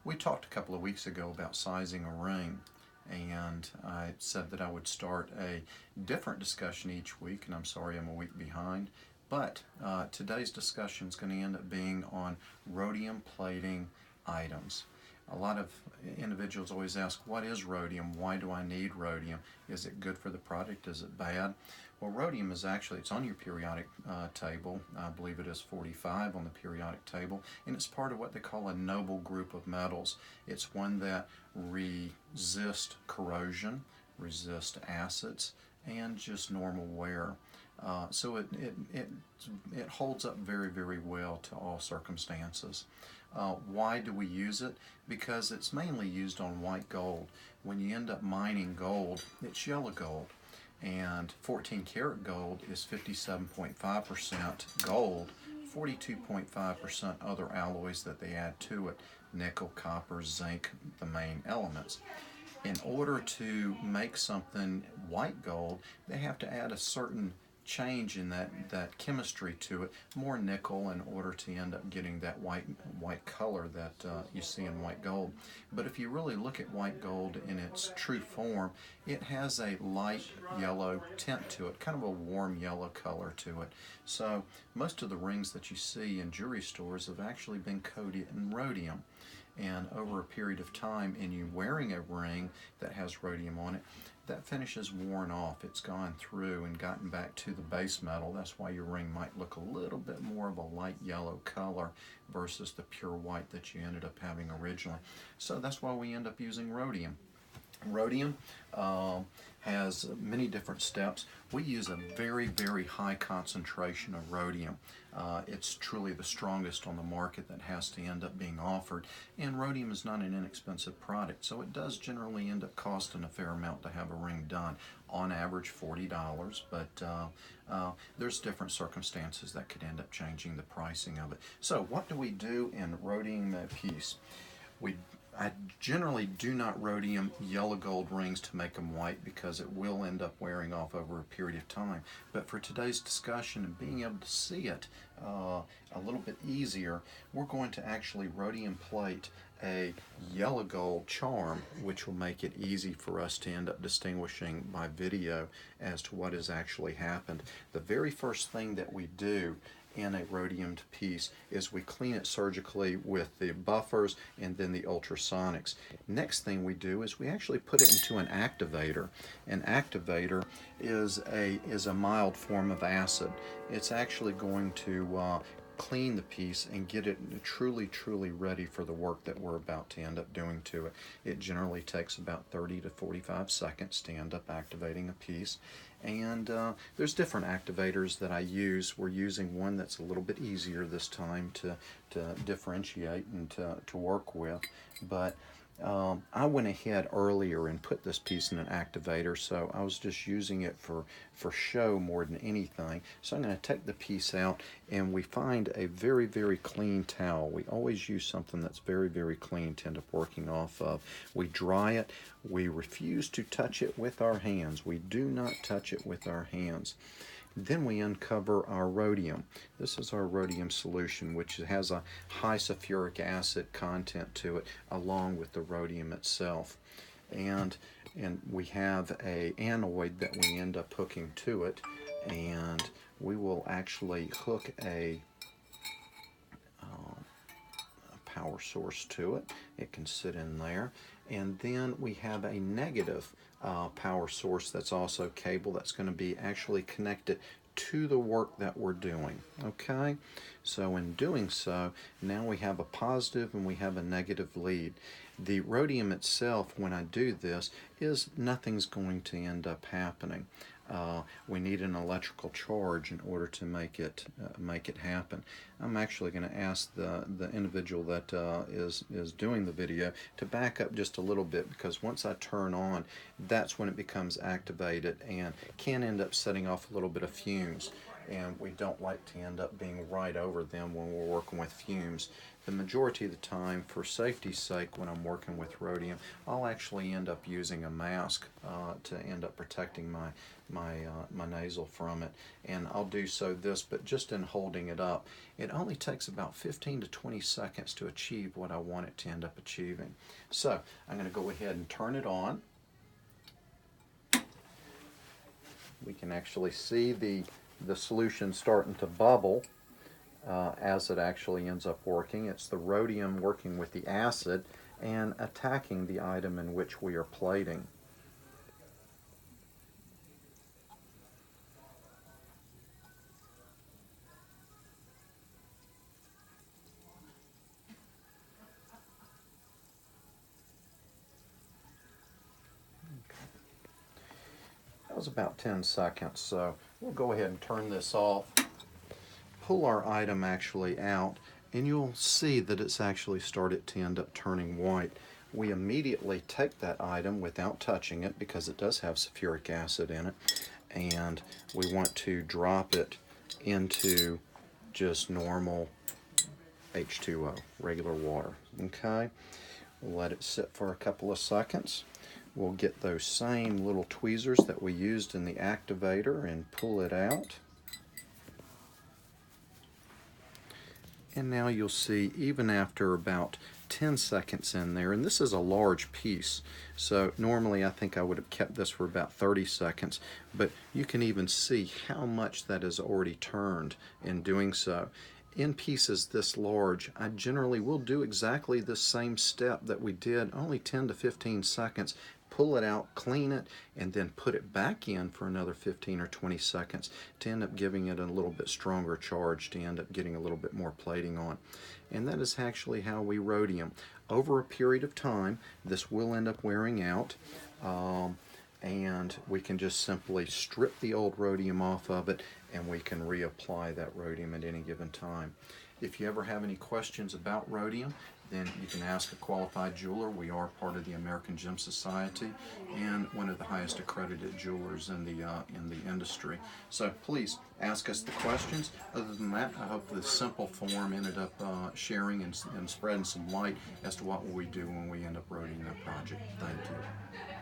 We talked a couple of weeks ago about sizing a ring, and I said that I would start a different discussion each week, and I'm sorry I'm a week behind. But today's discussion is going to end up being on rhodium plating items. A lot of individuals always ask, what is rhodium? Why do I need rhodium? Is it good for the product? Is it bad? Well, rhodium is actually, it's on your periodic table. I believe it is 45 on the periodic table, and it's part of what they call a noble group of metals. It's one that resist corrosion, resist acids, and just normal wear. So it holds up very, very well to all circumstances. Why do we use it? Because it's mainly used on white gold. When you end up mining gold, it's yellow gold. And 14 karat gold is 57.5% gold, 42.5% other alloys that they add to it, nickel, copper, zinc, the main elements. In order to make something white gold, they have to add a certain change in that chemistry to it, more nickel, in order to end up getting that white color that you see in white gold. But if you really look at white gold in its true form, it has a light yellow tint to it, kind of a warm yellow color to it. So most of the rings that you see in jewelry stores have actually been coated in rhodium. And over a period of time, in you wearing a ring that has rhodium on it, that finish is worn off. It's gone through and gotten back to the base metal. That's why your ring might look a little bit more of a light yellow color versus the pure white that you ended up having originally. So that's why we end up using rhodium. Rhodium has many different steps. We use a very, very high concentration of rhodium. It's truly the strongest on the market that has to end up being offered. And rhodium is not an inexpensive product, so it does generally end up costing a fair amount to have a ring done. On average, $40, but there's different circumstances that could end up changing the pricing of it. So what do we do in rhodium piece? I generally do not rhodium yellow gold rings to make them white because it will end up wearing off over a period of time. But for today's discussion and being able to see it a little bit easier, we're going to actually rhodium plate a yellow gold charm, which will make it easy for us to end up distinguishing by video as to what has actually happened. The very first thing that we do in a rhodiumed piece is we clean it surgically with the buffers and then the ultrasonics. Next thing we do is we actually put it into an activator. An activator is a mild form of acid. It's actually going to clean the piece and get it truly, truly ready for the work that we're about to end up doing to it. It generally takes about 30 to 45 seconds to end up activating a piece. And there's different activators that I use. We're using one that's a little bit easier this time to differentiate and to work with. But I went ahead earlier and put this piece in an activator, so I was just using it for show more than anything. So I'm going to take the piece out, and we find a very, very clean towel. We always use something that's very, very clean to end up working off of. We dry it. We refuse to touch it with our hands. We do not touch it with our hands. Then we uncover our rhodium. This is our rhodium solution, which has a high sulfuric acid content to it, along with the rhodium itself. And we have a anoid that we end up hooking to it, and we will actually hook a power source to it. It can sit in there. And then we have a negative power source that's also cable that's going to be actually connected to the work that we're doing. Okay, so in doing so, now we have a positive and we have a negative lead. The rhodium itself, when I do this, is nothing's going to end up happening. We need an electrical charge in order to make it happen. I'm actually going to ask the individual that is doing the video to back up just a little bit, because once I turn on, that's when it becomes activated and can end up setting off a little bit of fumes. and we don't like to end up being right over them when we're working with fumes. The majority of the time, for safety's sake, when I'm working with rhodium, I'll actually end up using a mask to end up protecting my nasal from it, and I'll do so but just in holding it up. It only takes about 15 to 20 seconds to achieve what I want it to end up achieving. So I'm going to go ahead and turn it on. We can actually see the solution starting to bubble as it actually ends up working. It's the rhodium working with the acid and attacking the item in which we are plating. That was about 10 seconds, so we'll go ahead and turn this off, pull our item actually out, and you'll see that it's actually started to end up turning white. We immediately take that item without touching it, because it does have sulfuric acid in it, and we want to drop it into just normal H2O, regular water. Okay, we'll let it sit for a couple of seconds. We'll get those same little tweezers that we used in the activator and pull it out. And now you'll see, even after about 10 seconds in there, and this is a large piece, so normally I think I would have kept this for about 30 seconds, but you can even see how much that has already turned in doing so. In pieces this large, I generally will do exactly the same step that we did, only 10 to 15 seconds. Pull it out, clean it, and then put it back in for another 15 or 20 seconds to end up giving it a little bit stronger charge, to end up getting a little bit more plating on. And that is actually how we rhodium. Over a period of time, this will end up wearing out, and we can just simply strip the old rhodium off of it, and we can reapply that rhodium at any given time. If you ever have any questions about rhodium, then you can ask a qualified jeweler. We are part of the American Gem Society and one of the highest accredited jewelers in the industry. So please ask us the questions. Other than that, I hope this simple form ended up sharing and spreading some light as to what will we do when we end up rhodium that project. Thank you.